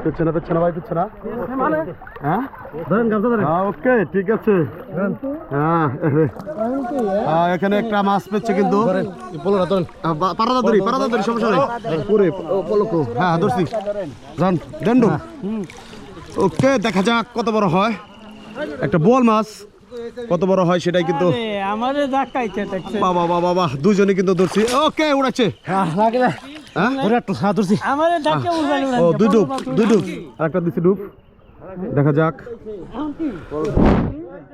পেছনে ভাই পেছনে হ্যাঁ ধরেন গামছা ধরেন ওকে ঠিক আছে হ্যাঁ এখানে একটা মাছ পেচ্ছে কিন্তু পারাদা ধরি সমস্যা নেই পুরে পলকো হ্যাঁ ধরছি যান দন্ডু ওকে দেখা যাক কত বড় হয় একটা বোয়াল মাছ কত বড় হয় সেটাই কিন্তু আমাদের ধাক্কাইতে দেখছে বাবা বাবা বাবা দুজনে কিন্তু ধরছি ওকে উড়াচ্ছে আমাদের ধাক্কা উড়াল ও দুই ডুব আরেকটা দিছি ডুব দেখা যাক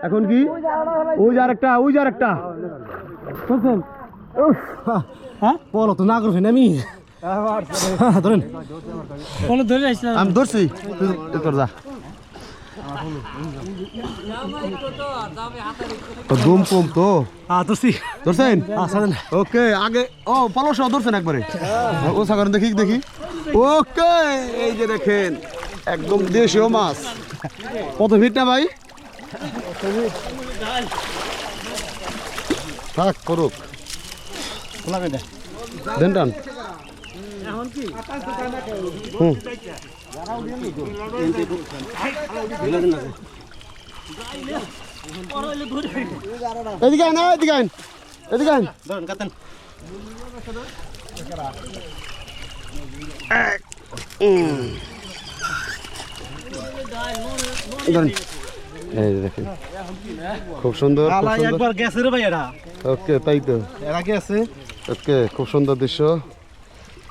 এখন কি ওই যে আরেকটা বুঝছেন হ্যাঁ বলো তো না করবেন আমি ধরেন কোনো ধরে আসলাম আমি ধরছি তুই কর যা দুম কম তো ধরছেন ওকে আগে ও পলস ধরছেন একবারে ও সাগর দেখি ওকে এই যে দেখেন একদম দেশীয় মাছ কত ফিট না ভাই থাক করুক দেন টান এদিকে আয় না এদিকে আয় ধরেন কাতেন এই দেখেন খুব সুন্দর একবার গেছে রে ভাই এরা ওকে তাই তো এরা কি আছে ওকে খুব সুন্দর দৃশ্য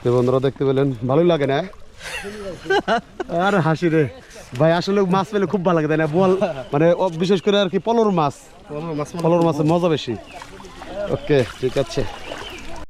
বন্ধুরা দেখতে পেলেন ভালোই লাগে না আর হাসি রে ভাই আসলে মাছ পেলে খুব ভালো লাগে তাই না বল মানে বিশেষ করে আর কি পলর মাছের মজা বেশি ওকে ঠিক আছে